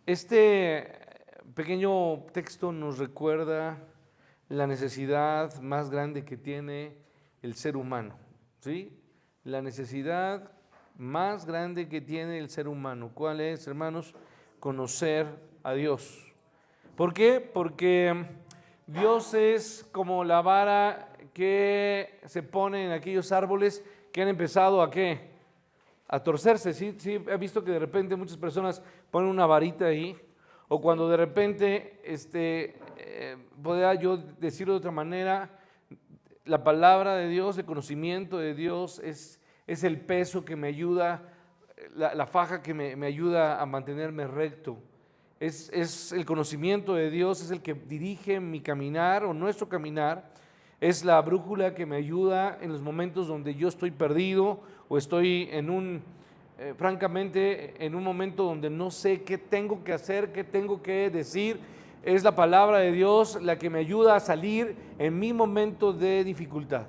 Este pequeño texto nos recuerda la necesidad más grande que tiene el ser humano, ¿sí? La necesidad más grande que tiene el ser humano. ¿Cuál es, hermanos? Conocer a Dios. ¿Por qué? Porque Dios es como la vara que se pone en aquellos árboles que han empezado a ¿qué? A torcerse. Sí, he visto que de repente muchas personas ponen una varita ahí, o cuando de repente, podría yo decirlo de otra manera, la palabra de Dios, el conocimiento de Dios es el peso que me ayuda, la faja que me ayuda a mantenerme recto. Es el conocimiento de Dios, es el que dirige mi caminar o nuestro caminar. Es la brújula que me ayuda en los momentos donde yo estoy perdido o estoy francamente, en un momento donde no sé qué tengo que hacer, qué tengo que decir. Es la palabra de Dios la que me ayuda a salir en mi momento de dificultad.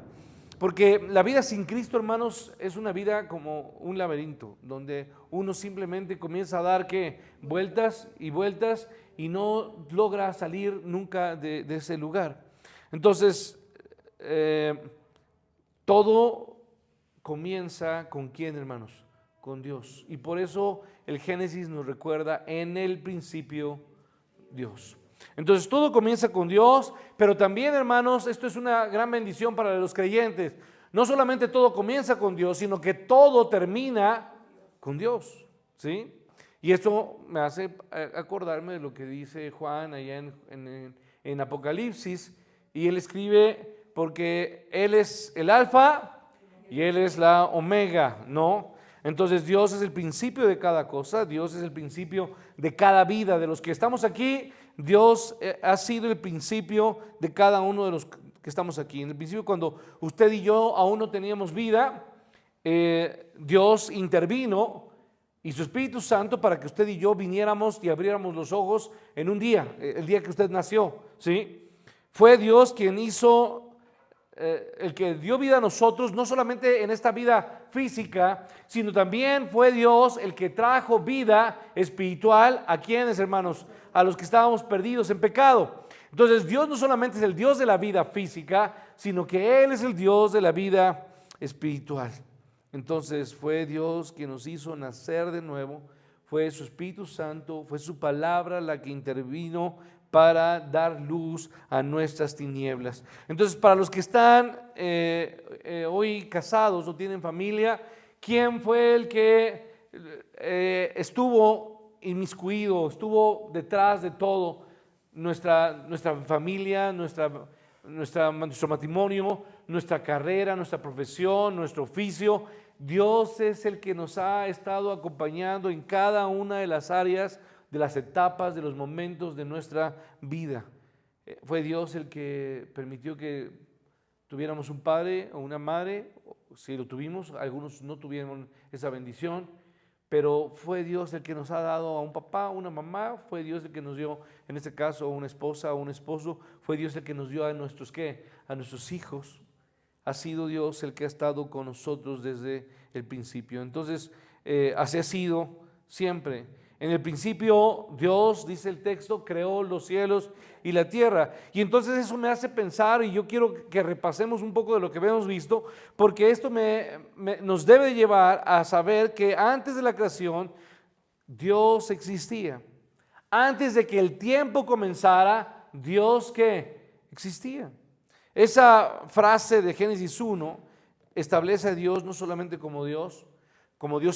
Porque la vida sin Cristo, hermanos, es una vida como un laberinto, donde uno simplemente comienza a dar ¿qué? Vueltas y vueltas y no logra salir nunca de ese lugar. Entonces, todo comienza ¿con quién, hermanos? Con Dios. Y por eso el Génesis nos recuerda en el principio Dios. Entonces todo comienza con Dios, pero también, hermanos, esto es una gran bendición para los creyentes. No solamente todo comienza con Dios, sino que todo termina con Dios, ¿sí? Y esto me hace acordarme de lo que dice Juan allá en Apocalipsis, y él escribe, porque Él es el alfa y Él es la omega, ¿no? Entonces Dios es el principio de cada cosa, Dios es el principio de cada vida. De los que estamos aquí, Dios ha sido el principio de cada uno de los que estamos aquí. En el principio, cuando usted y yo aún no teníamos vida, Dios intervino y su Espíritu Santo para que usted y yo viniéramos y abriéramos los ojos en un día, el día que usted nació, ¿sí? Fue Dios quien hizo, el que dio vida a nosotros, no solamente en esta vida física, sino también fue Dios el que trajo vida espiritual. ¿A quiénes, hermanos? A los que estábamos perdidos en pecado. Entonces Dios no solamente es el Dios de la vida física, sino que Él es el Dios de la vida espiritual. Entonces fue Dios quien nos hizo nacer de nuevo, fue su Espíritu Santo, fue su palabra la que intervino para dar luz a nuestras tinieblas. Entonces, para los que están hoy casados o tienen familia, ¿quién fue el que estuvo inmiscuido, estuvo detrás de todo? Nuestra familia, nuestro matrimonio, nuestra carrera, nuestra profesión, nuestro oficio. Dios es el que nos ha estado acompañando en cada una de las áreas, de las etapas, de los momentos de nuestra vida. Fue Dios el que permitió que tuviéramos un padre o una madre, si lo tuvimos, algunos no tuvieron esa bendición, pero fue Dios el que nos ha dado a un papá, una mamá, fue Dios el que nos dio, en este caso, a una esposa o un esposo, fue Dios el que nos dio a nuestros ¿qué? A nuestros hijos. Ha sido Dios el que ha estado con nosotros desde el principio. Entonces, así ha sido siempre. En el principio Dios, dice el texto, creó los cielos y la tierra. Y entonces eso me hace pensar, y yo quiero que repasemos un poco de lo que hemos visto, porque esto nos debe llevar a saber que antes de la creación Dios existía. Antes de que el tiempo comenzara, Dios ¿qué? Existía. Esa frase de Génesis 1 establece a Dios no solamente como Dios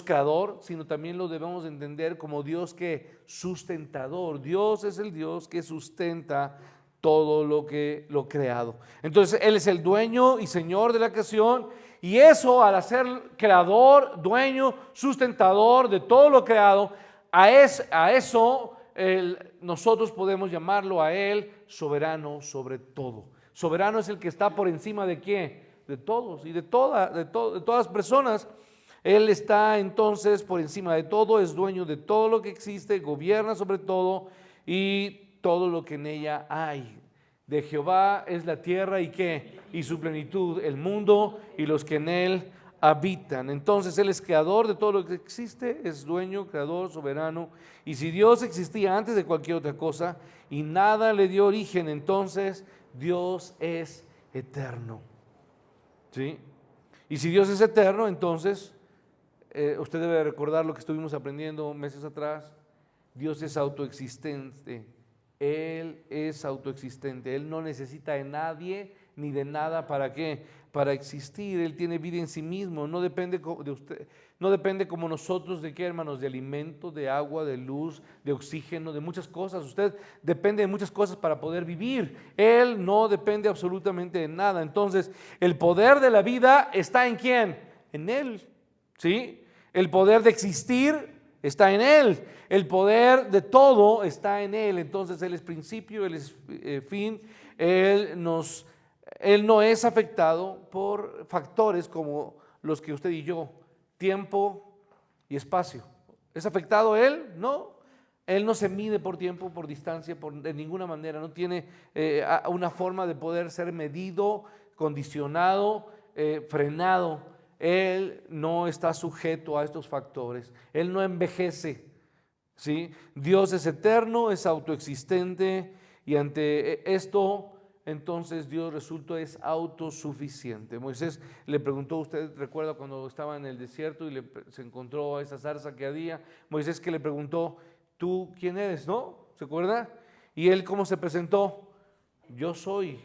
creador, sino también lo debemos entender como Dios que sustentador. Dios es el Dios que sustenta todo lo creado. Entonces Él es el dueño y señor de la creación, y eso, al ser creador, dueño, sustentador de todo lo creado, a eso nosotros podemos llamarlo a Él soberano sobre todo. Soberano es el que está por encima de ¿quién? De todos y de todas las personas. Él está entonces por encima de todo, es dueño de todo lo que existe, gobierna sobre todo y todo lo que en ella hay. De Jehová es la tierra y ¿qué? Y su plenitud, el mundo y los que en él habitan. Entonces Él es creador de todo lo que existe, es dueño, creador, soberano. Y si Dios existía antes de cualquier otra cosa y nada le dio origen, entonces Dios es eterno. ¿Sí? Y si Dios es eterno, entonces usted debe recordar lo que estuvimos aprendiendo meses atrás. Dios es autoexistente. Él es autoexistente. Él no necesita de nadie ni de nada. ¿Para qué? Para existir. Él tiene vida en sí mismo. No depende de usted. No depende como nosotros de qué, hermanos, de alimento, de agua, de luz, de oxígeno, de muchas cosas. Usted depende de muchas cosas para poder vivir. Él no depende absolutamente de nada. Entonces, el poder de la vida está ¿en quién? En Él. ¿Sí? El poder de existir está en Él. El poder de todo está en Él. Entonces Él es principio, Él es fin. Él no es afectado por factores como los que usted y yo, tiempo y espacio. ¿Es afectado Él? No. Él no se mide por tiempo, por distancia, de ninguna manera. No tiene una forma de poder ser medido, condicionado, frenado. Él no está sujeto a estos factores. Él no envejece. ¿Sí? Dios es eterno, es autoexistente y ante esto entonces Dios resulta es autosuficiente. Moisés le preguntó, usted recuerda cuando estaba en el desierto y se encontró a esa zarza que había, Moisés que le preguntó, ¿tú quién eres? ¿No? ¿Se acuerda? Y él ¿cómo se presentó? Yo soy,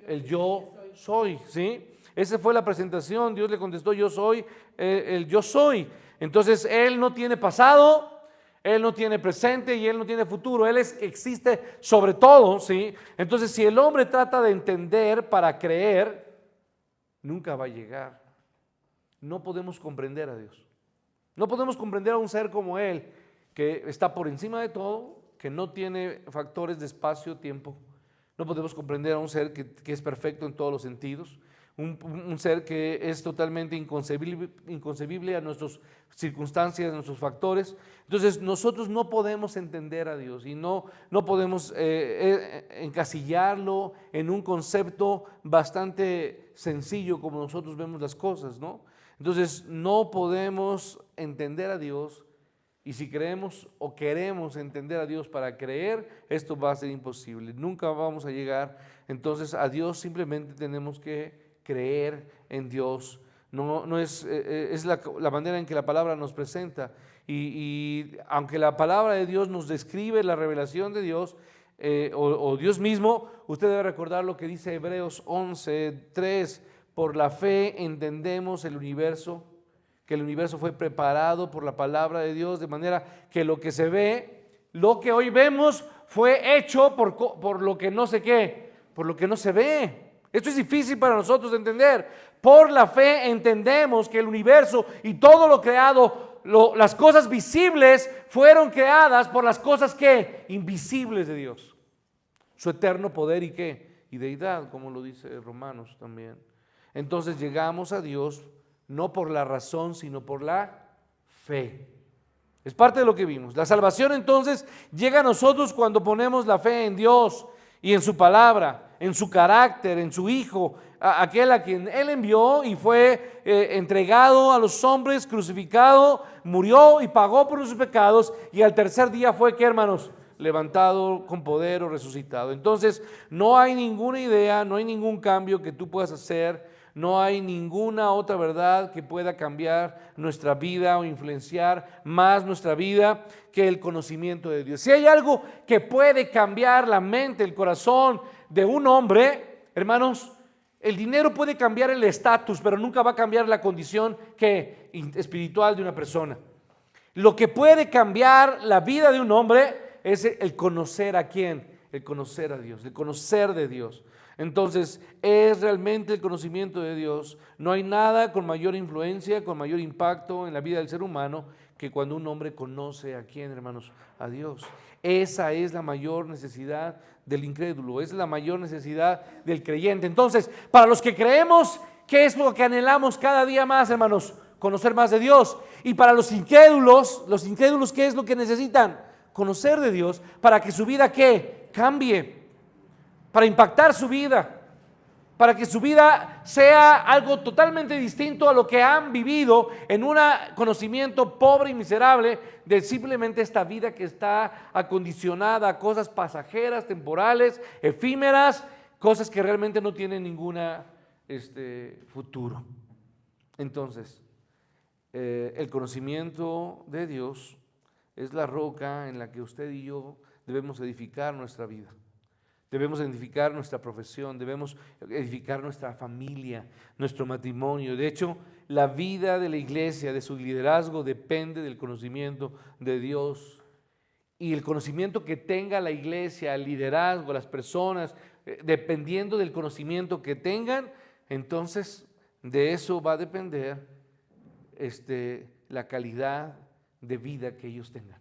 el yo soy, ¿sí? Esa fue la presentación. Dios le contestó, yo soy, el yo soy. Entonces Él no tiene pasado, Él no tiene presente y Él no tiene futuro. Él existe sobre todo, ¿sí? Entonces si el hombre trata de entender para creer, nunca va a llegar. No podemos comprender a Dios. No podemos comprender a un ser como Él, que está por encima de todo, que no tiene factores de espacio, tiempo. No podemos comprender a un ser que es perfecto en todos los sentidos. Un ser que es totalmente inconcebible a nuestras circunstancias, a nuestros factores. Entonces nosotros no podemos entender a Dios y no podemos encasillarlo en un concepto bastante sencillo como nosotros vemos las cosas, ¿no? Entonces no podemos entender a Dios, y si creemos o queremos entender a Dios para creer, esto va a ser imposible. Nunca vamos a llegar. Entonces a Dios simplemente tenemos que creer en Dios. No es la manera en que la palabra nos presenta. Y aunque la palabra de Dios nos describe la revelación de Dios o Dios mismo, usted debe recordar lo que dice Hebreos 11:3. Por la fe entendemos el universo, que el universo fue preparado por la palabra de Dios, de manera que lo que se ve, lo que hoy vemos, fue hecho por lo que no sé qué, por lo que no se ve. Esto es difícil para nosotros de entender. Por la fe entendemos que el universo y todo lo creado, las cosas visibles fueron creadas por las cosas que invisibles de Dios. Su eterno poder y qué, y deidad, como lo dice Romanos también. Entonces llegamos a Dios no por la razón, sino por la fe. Es parte de lo que vimos. La salvación entonces llega a nosotros cuando ponemos la fe en Dios y en su palabra, en su carácter, en su Hijo, aquel a quien Él envió y fue entregado a los hombres, crucificado, murió y pagó por sus pecados, y al tercer día fue, ¿qué, hermanos? Levantado con poder o resucitado. Entonces no hay ninguna idea, no hay ningún cambio que tú puedas hacer, no hay ninguna otra verdad que pueda cambiar nuestra vida o influenciar más nuestra vida que el conocimiento de Dios. Si hay algo que puede cambiar la mente, el corazón de un hombre, hermanos, el dinero puede cambiar el estatus, pero nunca va a cambiar la condición espiritual de una persona. Lo que puede cambiar la vida de un hombre es el conocer a quién, el conocer a Dios, el conocer de Dios. Entonces es realmente el conocimiento de Dios. No hay nada con mayor influencia, con mayor impacto en la vida del ser humano que cuando un hombre conoce a quién, hermanos, a Dios. Esa es la mayor necesidad del incrédulo, es la mayor necesidad del creyente. Entonces, para los que creemos, ¿qué es lo que anhelamos cada día más, hermanos? Conocer más de Dios. Y para los incrédulos, ¿qué es lo que necesitan? Conocer de Dios para que su vida, ¿qué? Cambie, para impactar su vida. para que su vida sea algo totalmente distinto a lo que han vivido en un conocimiento pobre y miserable de simplemente esta vida que está acondicionada a cosas pasajeras, temporales, efímeras, cosas que realmente no tienen ninguna futuro. Entonces, el conocimiento de Dios es la roca en la que usted y yo debemos edificar nuestra vida. Debemos edificar nuestra profesión, debemos edificar nuestra familia, nuestro matrimonio. De hecho, la vida de la iglesia, de su liderazgo, depende del conocimiento de Dios. Y el conocimiento que tenga la iglesia, el liderazgo, las personas, dependiendo del conocimiento que tengan, entonces de eso va a depender la calidad de vida que ellos tengan.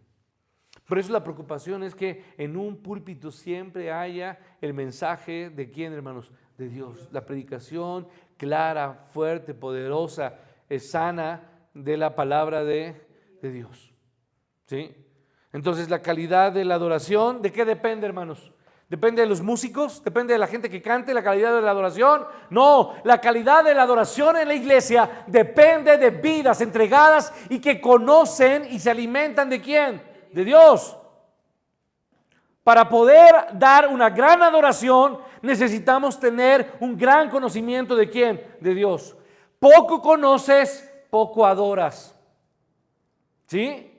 Por eso la preocupación es que en un púlpito siempre haya el mensaje de ¿quién, hermanos? De Dios. La predicación clara, fuerte, poderosa, sana de la palabra de Dios. ¿Sí? Entonces la calidad de la adoración, ¿de qué depende, hermanos? ¿Depende de los músicos? ¿Depende de la gente que cante la calidad de la adoración? No, la calidad de la adoración en la iglesia depende de vidas entregadas y que conocen y se alimentan ¿de quién? De Dios. Para poder dar una gran adoración necesitamos tener un gran conocimiento ¿de quién? De Dios. Poco conoces, poco adoras. ¿Sí?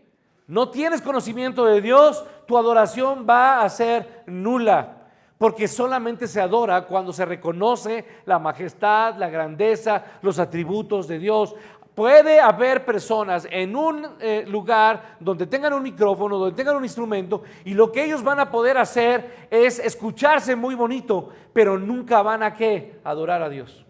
No tienes conocimiento de Dios, tu adoración va a ser nula, porque solamente se adora cuando se reconoce la majestad, la grandeza, los atributos de Dios. Puede haber personas en un lugar donde tengan un micrófono, donde tengan un instrumento, y lo que ellos van a poder hacer es escucharse muy bonito, pero nunca van a ¿qué? Adorar a Dios.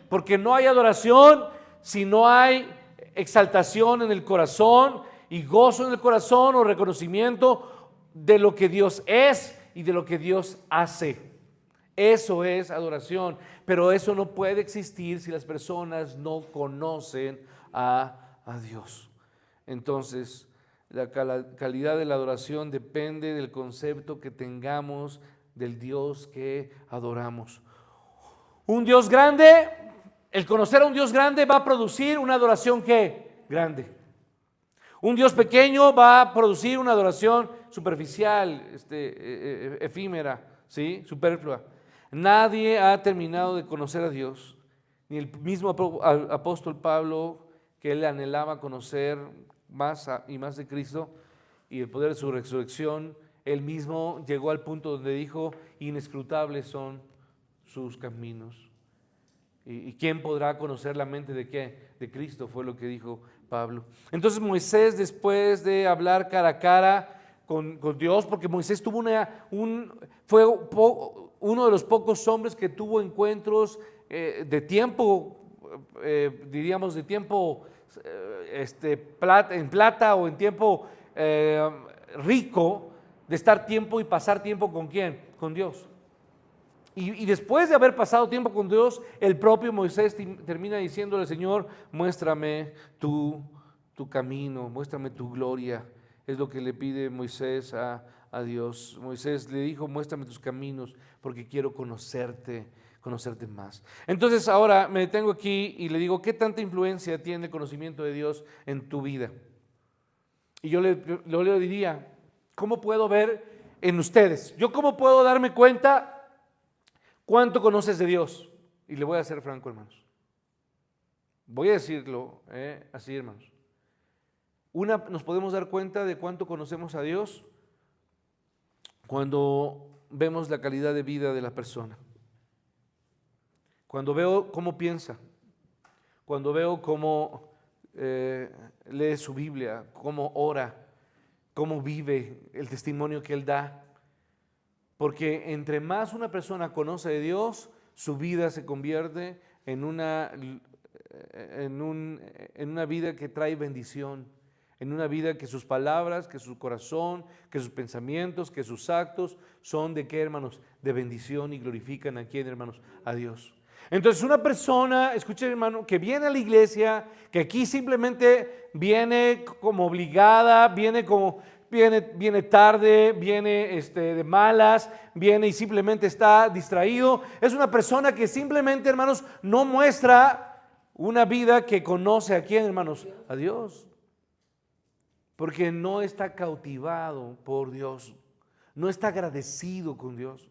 Porque no hay adoración si no hay exaltación en el corazón y gozo en el corazón o reconocimiento de lo que Dios es y de lo que Dios hace. Eso es adoración, pero eso no puede existir si las personas no conocen a Dios. Entonces, la calidad de la adoración depende del concepto que tengamos del Dios que adoramos. Un Dios grande, el conocer a un Dios grande va a producir una adoración ¿qué? Grande. Un Dios pequeño va a producir una adoración superficial, efímera, ¿sí? Superflua. Nadie ha terminado de conocer a Dios, ni el mismo apóstol Pablo, que él anhelaba conocer más y más de Cristo y el poder de su resurrección. Él mismo llegó al punto donde dijo: inescrutables son sus caminos. ¿Y quién podrá conocer la mente de qué? De Cristo, fue lo que dijo Pablo. Entonces Moisés, después de hablar cara a cara con Dios, porque Moisés tuvo fue uno de los pocos hombres que tuvo encuentros de tiempo, diríamos de tiempo en plata o en tiempo rico, de estar tiempo y pasar tiempo ¿con quién? Con Dios. Y después de haber pasado tiempo con Dios, el propio Moisés termina diciéndole: Señor, muéstrame tu camino, muéstrame tu gloria. Es lo que le pide Moisés a Dios. Moisés le dijo: muéstrame tus caminos porque quiero conocerte más. Entonces ahora me detengo aquí y le digo: ¿qué tanta influencia tiene el conocimiento de Dios en tu vida? Y yo le diría: ¿cómo puedo ver en ustedes? ¿Yo cómo puedo darme cuenta cuánto conoces de Dios? Y le voy a ser franco, hermanos. Voy a decirlo así, hermanos. Nos podemos dar cuenta de cuánto conocemos a Dios cuando vemos la calidad de vida de la persona. Cuando veo cómo piensa, cuando veo cómo lee su Biblia, cómo ora, cómo vive, el testimonio que él da. Porque entre más una persona conoce de Dios, su vida se convierte en una vida que trae bendición, en una vida que sus palabras, que su corazón, que sus pensamientos, que sus actos son ¿de qué, hermanos? De bendición, y glorifican ¿a quién, hermanos? A Dios. Entonces una persona, escuchen, hermano, que viene a la iglesia, que aquí simplemente viene como obligada, viene como viene tarde, viene de malas, viene y simplemente está distraído. Es una persona que simplemente, hermanos, no muestra una vida que conoce a quién, hermanos, a Dios. Porque no está cautivado por Dios, no está agradecido con Dios.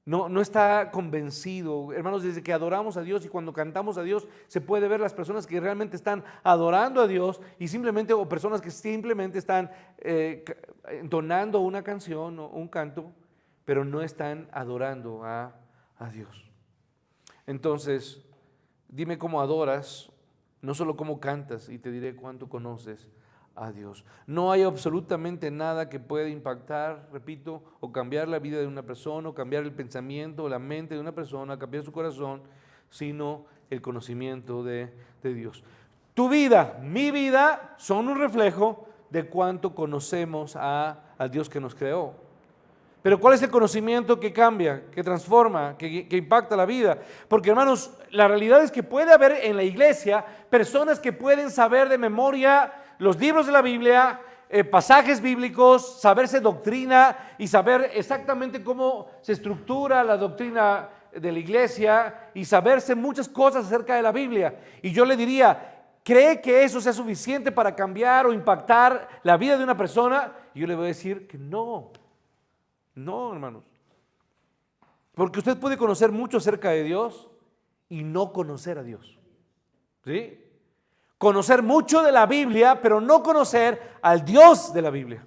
No está convencido. Hermanos, desde que adoramos a Dios y cuando cantamos a Dios, se puede ver las personas que realmente están adorando a Dios y simplemente, o personas que simplemente están entonando una canción o un canto, pero no están adorando a Dios. Entonces, dime cómo adoras, no solo cómo cantas, y te diré cuánto conoces a Dios. No hay absolutamente nada que pueda impactar, repito, o cambiar la vida de una persona, o cambiar el pensamiento o la mente de una persona, cambiar su corazón, sino el conocimiento de Dios. Tu vida, mi vida, son un reflejo de cuánto conocemos al Dios que nos creó. Pero ¿cuál es el conocimiento que cambia, que transforma, que impacta la vida? Porque, hermanos, la realidad es que puede haber en la iglesia personas que pueden saber de memoria los libros de la Biblia, pasajes bíblicos, saberse doctrina y saber exactamente cómo se estructura la doctrina de la iglesia y saberse muchas cosas acerca de la Biblia. Y yo le diría, ¿cree que eso sea suficiente para cambiar o impactar la vida de una persona? Y yo le voy a decir que no. No, hermanos. Porque usted puede conocer mucho acerca de Dios y no conocer a Dios. ¿Sí? Conocer mucho de la Biblia, pero no conocer al Dios de la Biblia.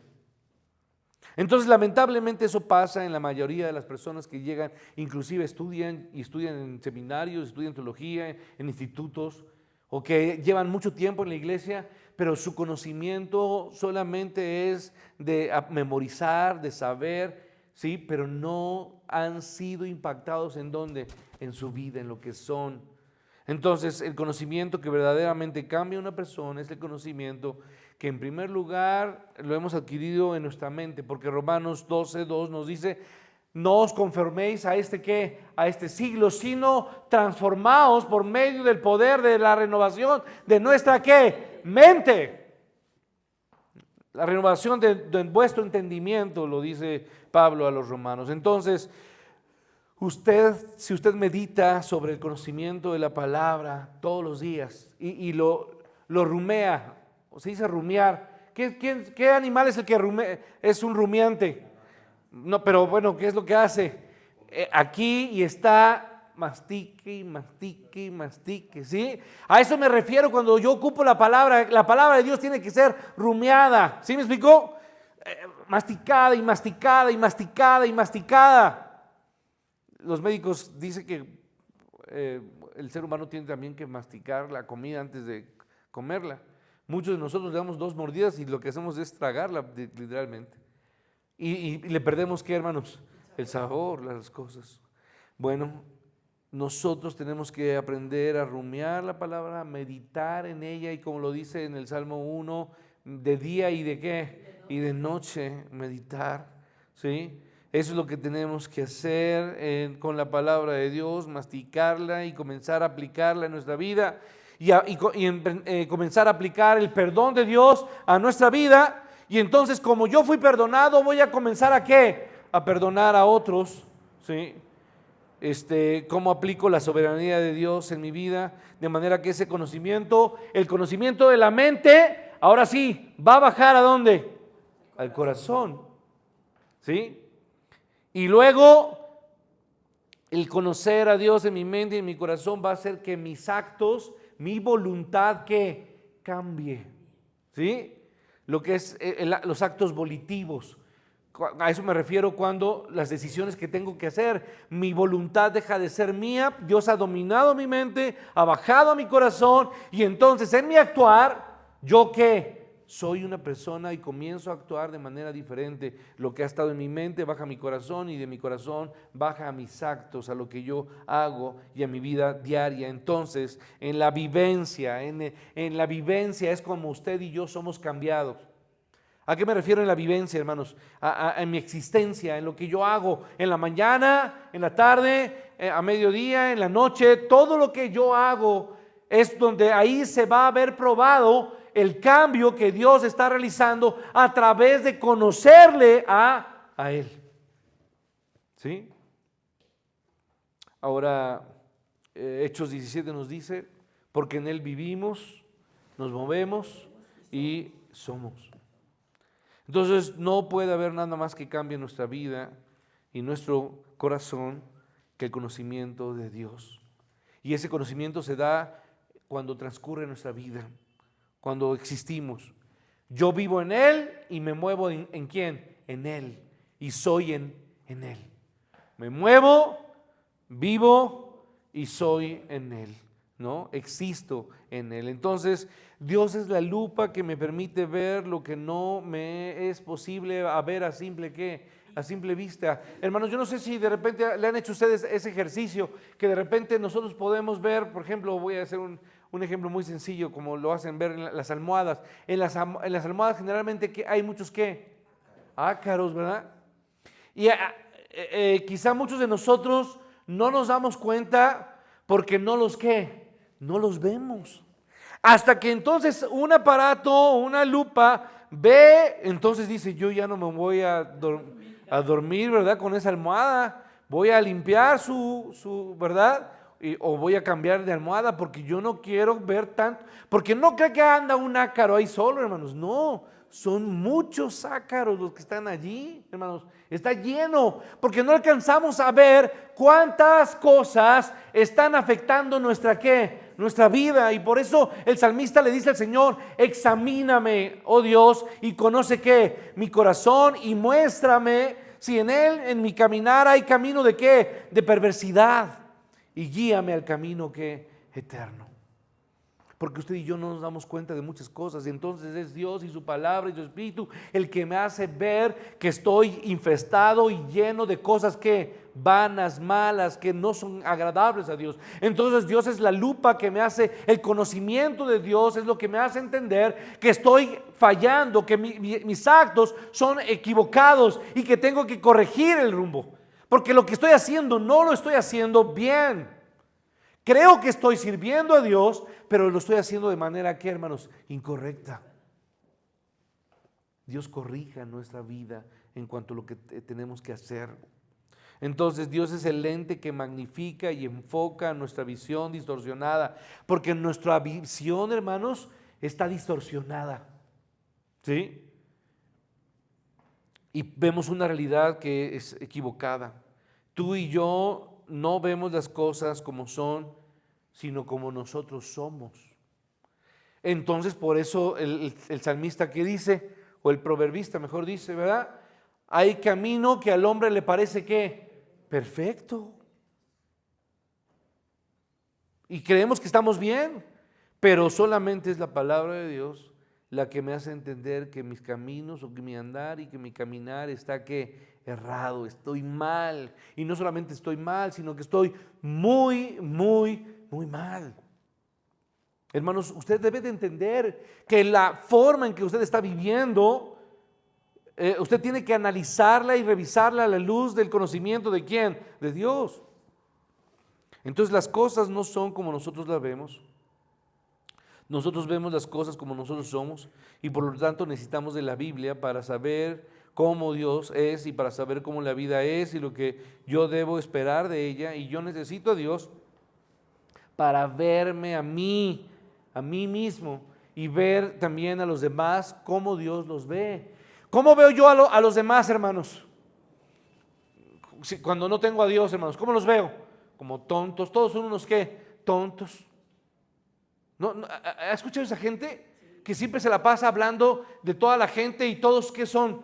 Entonces, lamentablemente eso pasa en la mayoría de las personas que llegan, inclusive estudian en seminarios, estudian teología, en institutos, o que llevan mucho tiempo en la iglesia, pero su conocimiento solamente es de memorizar, de saber, ¿sí? Pero no han sido impactados ¿en dónde? En su vida, en lo que son. Entonces, el conocimiento que verdaderamente cambia a una persona es el conocimiento que en primer lugar lo hemos adquirido en nuestra mente, porque Romanos 12:2 nos dice, no os conforméis a ¿qué? A este siglo, sino transformaos por medio del poder de la renovación de nuestra ¿qué? Mente. La renovación de vuestro entendimiento, lo dice Pablo a los romanos. Entonces, si usted medita sobre el conocimiento de la palabra todos los días y lo rumea, o se dice rumiar, ¿qué animal es el que es un rumiante? No, pero bueno, ¿qué es lo que hace? Aquí y está, mastique y mastique y mastique, ¿sí? A eso me refiero cuando yo ocupo la palabra de Dios tiene que ser rumiada, ¿sí me explicó? Masticada y masticada y masticada y masticada. Los médicos dicen que el ser humano tiene también que masticar la comida antes de comerla. Muchos de nosotros le damos 2 mordidas y lo que hacemos es tragarla literalmente. Y le perdemos, ¿qué, hermanos? El sabor, las cosas. Bueno, nosotros tenemos que aprender a rumiar la palabra, a meditar en ella y como lo dice en el Salmo 1, de día y de ¿qué? Y de noche meditar, ¿sí? Eso es lo que tenemos que hacer con la palabra de Dios, masticarla y comenzar a aplicarla en nuestra vida y comenzar a aplicar el perdón de Dios a nuestra vida. Y entonces, como yo fui perdonado, voy a comenzar ¿a qué? A perdonar a otros, ¿sí? Cómo aplico la soberanía de Dios en mi vida, de manera que ese conocimiento, el conocimiento de la mente, ahora sí, va a bajar ¿a dónde? Al corazón, ¿sí? Y luego, el conocer a Dios en mi mente y en mi corazón va a hacer que mis actos, mi voluntad que cambie, ¿sí? Lo que es los actos volitivos. A eso me refiero cuando las decisiones que tengo que hacer, mi voluntad deja de ser mía, Dios ha dominado mi mente, ha bajado a mi corazón y entonces en mi actuar, ¿yo qué? Soy una persona y comienzo a actuar de manera diferente. Lo que ha estado en mi mente baja a mi corazón y de mi corazón baja a mis actos, a lo que yo hago y a mi vida diaria. Entonces, en la vivencia es como usted y yo somos cambiados. ¿A qué me refiero en la vivencia, hermanos? En mi existencia, en lo que yo hago en la mañana, en la tarde, a mediodía, en la noche. Todo lo que yo hago es donde ahí se va a ver probado el cambio que Dios está realizando a través de conocerle a Él. ¿Sí? Ahora, Hechos 17 nos dice, porque en Él vivimos, nos movemos y somos. Entonces no puede haber nada más que cambie nuestra vida y nuestro corazón que el conocimiento de Dios. Y ese conocimiento se da cuando transcurre nuestra vida, cuando existimos. Yo vivo en Él y me muevo ¿en quién? En Él. Y soy en Él. Me muevo, vivo y soy en Él, ¿no? Existo en Él. Entonces, Dios es la lupa que me permite ver lo que no me es posible ver a simple vista. Hermanos, yo no sé si de repente le han hecho ustedes ese ejercicio, que de repente nosotros podemos ver, por ejemplo, voy a hacer un ejemplo muy sencillo, como lo hacen ver en las almohadas. En las almohadas generalmente hay muchos ácaros, ¿verdad? Y quizá muchos de nosotros no nos damos cuenta porque no los vemos. Hasta que entonces un aparato, una lupa, ve, entonces dice, yo ya no me voy a dormir, ¿verdad? Con esa almohada, voy a limpiar su ¿verdad? O voy a cambiar de almohada porque yo no quiero ver tanto, porque no creo que anda un ácaro ahí solo, hermanos, no, son muchos ácaros los que están allí, hermanos, está lleno, porque no alcanzamos a ver cuántas cosas están afectando nuestra vida. Y por eso el salmista le dice al Señor, examíname, oh Dios, y conoce mi corazón, y muéstrame si en él, en mi caminar, hay camino de perversidad, y guíame al camino eterno. Porque usted y yo no nos damos cuenta de muchas cosas, y entonces es Dios y su palabra y su Espíritu el que me hace ver que estoy infestado y lleno de cosas vanas, malas, que no son agradables a Dios. Entonces Dios es la lupa que me hace, el conocimiento de Dios es lo que me hace entender que estoy fallando, que mis actos son equivocados y que tengo que corregir el rumbo, porque lo que estoy haciendo no lo estoy haciendo bien. Creo que estoy sirviendo a Dios, pero lo estoy haciendo de manera hermanos, incorrecta. Dios corrija nuestra vida en cuanto a lo que tenemos que hacer. Entonces Dios es el lente que magnifica y enfoca nuestra visión distorsionada, porque nuestra visión, hermanos, está distorsionada, ¿sí? Y vemos una realidad que es equivocada. Tú y yo no vemos las cosas como son, sino como nosotros somos. Entonces, por eso el salmista que dice, o el proverbista mejor dice, ¿verdad? Hay camino que al hombre le parece perfecto. Y creemos que estamos bien, pero solamente es la palabra de Dios la que me hace entender que mis caminos o que mi andar y que mi caminar está errado, estoy mal. Y no solamente estoy mal, sino que estoy muy, muy, muy mal. Hermanos, usted debe de entender que la forma en que usted está viviendo, usted tiene que analizarla y revisarla a la luz del conocimiento de ¿quién? De Dios. Entonces las cosas no son como nosotros las vemos. Nosotros vemos las cosas como nosotros somos, y por lo tanto necesitamos de la Biblia para saber cómo Dios es y para saber cómo la vida es y lo que yo debo esperar de ella. Y yo necesito a Dios para verme a mí mismo, y ver también a los demás cómo Dios los ve. ¿Cómo veo yo a los demás, hermanos? Cuando no tengo a Dios, hermanos, ¿cómo los veo? Como tontos. Todos son unos tontos. ¿No, ha escuchado esa gente que siempre se la pasa hablando de toda la gente y todos son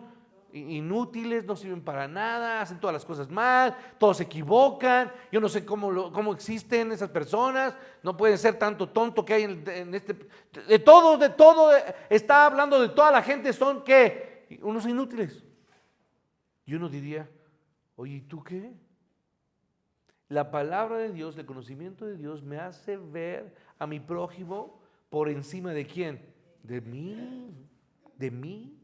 inútiles, no sirven para nada, hacen todas las cosas mal, todos se equivocan? Yo no sé cómo existen esas personas, no pueden ser tanto tonto que hay en este, de todo, está hablando de toda la gente, son unos inútiles. Y uno diría, oye, ¿y tú qué? La palabra de Dios, el conocimiento de Dios me hace ver a mi prójimo por encima de ¿quién? De mí.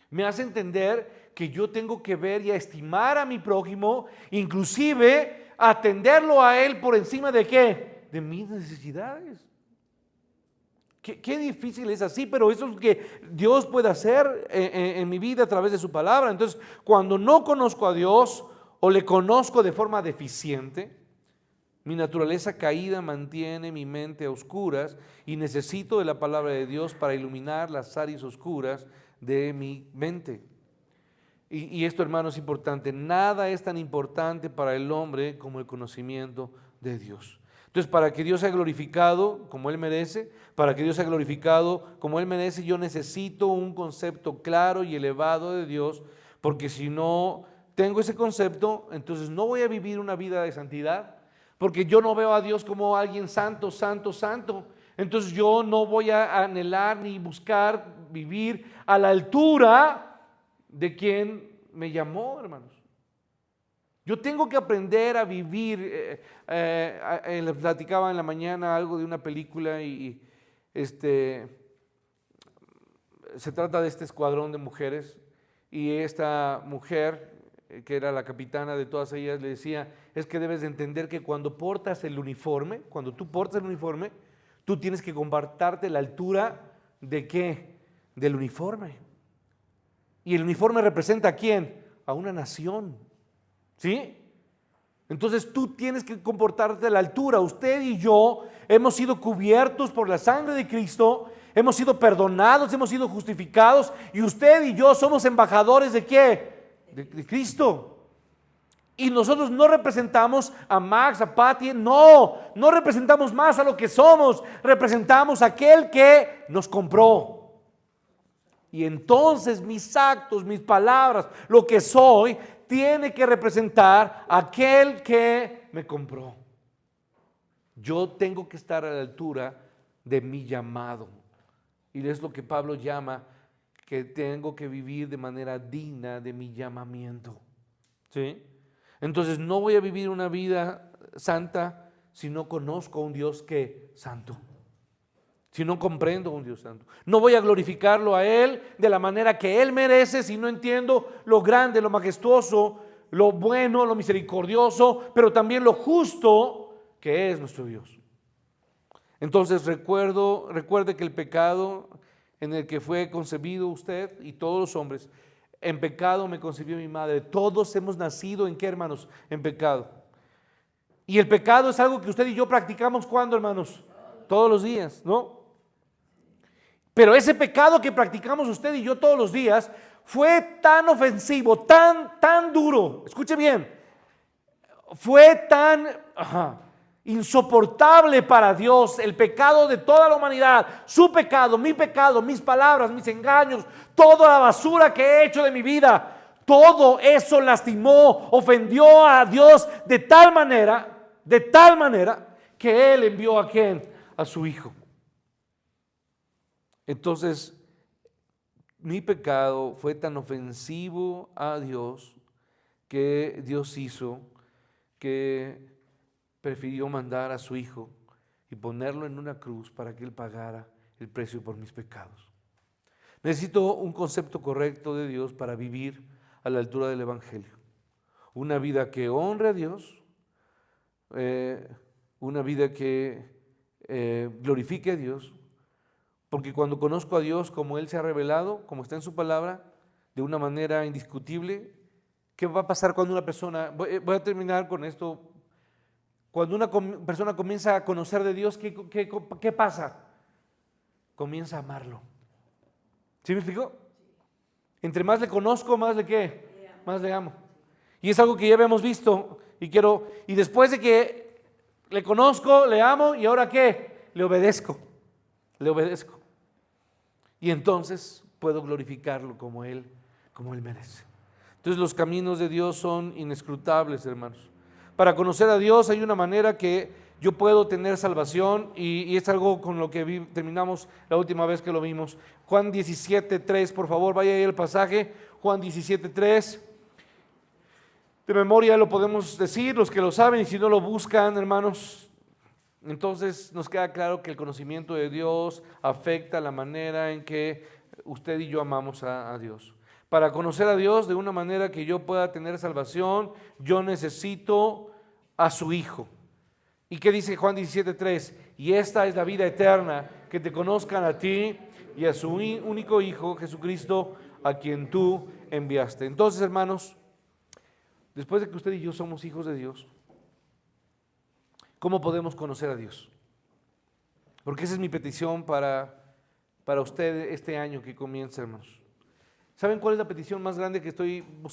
Me hace entender que yo tengo que ver y a estimar a mi prójimo, inclusive atenderlo a él por encima de ¿qué? De mis necesidades. Qué difícil es así, pero eso es lo que Dios puede hacer en mi vida a través de su palabra. Entonces, cuando no conozco a Dios o le conozco de forma deficiente, mi naturaleza caída mantiene mi mente a oscuras y necesito de la palabra de Dios para iluminar las áreas oscuras de mi mente. Y esto, hermano, es importante. Nada es tan importante para el hombre como el conocimiento de Dios. Entonces, para que Dios sea glorificado como Él merece, para que Dios sea glorificado como Él merece, yo necesito un concepto claro y elevado de Dios, porque si no tengo ese concepto, entonces no voy a vivir una vida de santidad, porque yo no veo a Dios como alguien santo, santo, santo. Entonces yo no voy a anhelar ni buscar vivir a la altura de quien me llamó, hermanos. Yo tengo que aprender a vivir. Les platicaba en la mañana algo de una película y se trata de este escuadrón de mujeres y esta mujer, que era la capitana de todas ellas, le decía, es que debes de entender que cuando portas el uniforme, cuando tú portas el uniforme, tú tienes que comportarte a la altura ¿de qué? Del uniforme. Y el uniforme representa ¿a quién? A una nación. ¿Sí? Entonces tú tienes que comportarte a la altura. Usted y yo hemos sido cubiertos por la sangre de Cristo, hemos sido perdonados, hemos sido justificados y usted y yo somos embajadores ¿de qué? De Cristo. Y nosotros no representamos a Max, a Patty, no representamos más a lo que somos, representamos a aquel que nos compró. Y entonces mis actos, mis palabras, lo que soy, tiene que representar a aquel que me compró. Yo tengo que estar a la altura de mi llamado. Y es lo que Pablo llama que tengo que vivir de manera digna de mi llamamiento. ¿Sí? Entonces no voy a vivir una vida santa si no conozco a un Dios que es santo. Si no comprendo a un Dios santo. No voy a glorificarlo a Él de la manera que Él merece si no entiendo lo grande, lo majestuoso, lo bueno, lo misericordioso, pero también lo justo que es nuestro Dios. Entonces recuerde que el pecado en el que fue concebido usted y todos los hombres, en pecado me concibió mi madre. Todos hemos nacido ¿en qué, hermanos? En pecado. Y el pecado es algo que usted y yo practicamos ¿cuándo, hermanos? Todos los días, ¿no? Pero ese pecado que practicamos usted y yo todos los días fue tan ofensivo, tan duro, escuche bien, fue tan insoportable para Dios, el pecado de toda la humanidad, su pecado, mis palabras, mis engaños, toda la basura que he hecho de mi vida, todo eso lastimó, ofendió a Dios de tal manera que Él envió ¿a quién? A su Hijo. Entonces, mi pecado fue tan ofensivo a Dios que Dios hizo que prefirió mandar a su Hijo y ponerlo en una cruz para que Él pagara el precio por mis pecados. Necesito un concepto correcto de Dios para vivir a la altura del Evangelio. Una vida que honre a Dios, una vida que glorifique a Dios. Porque cuando conozco a Dios como Él se ha revelado, como está en su palabra, de una manera indiscutible, ¿qué va a pasar cuando una persona, voy a terminar con esto, cuando una persona comienza a conocer de Dios, ¿qué pasa? Comienza a amarlo. ¿Sí me explico? Entre más le conozco, más le ¿qué? Más le amo. Y es algo que ya habíamos visto y después de que le conozco, le amo y ahora ¿qué? Le obedezco. Y entonces puedo glorificarlo como Él merece. Entonces los caminos de Dios son inescrutables, hermanos. Para conocer a Dios hay una manera que yo puedo tener salvación y es algo con lo que terminamos la última vez que lo vimos. Juan 17:3, por favor, vaya ahí el pasaje. Juan 17:3. De memoria lo podemos decir, los que lo saben, y si no lo buscan, hermanos. Entonces nos queda claro que el conocimiento de Dios afecta la manera en que usted y yo amamos a Dios. Para conocer a Dios de una manera que yo pueda tener salvación, yo necesito a su Hijo. ¿Y qué dice Juan 17:3? Y esta es la vida eterna, que te conozcan a ti y a su único Hijo, Jesucristo, a quien tú enviaste. Entonces, hermanos, después de que usted y yo somos hijos de Dios, ¿cómo podemos conocer a Dios? Porque esa es mi petición para usted este año que comienza, hermanos. ¿Saben cuál es la petición más grande que estoy buscando?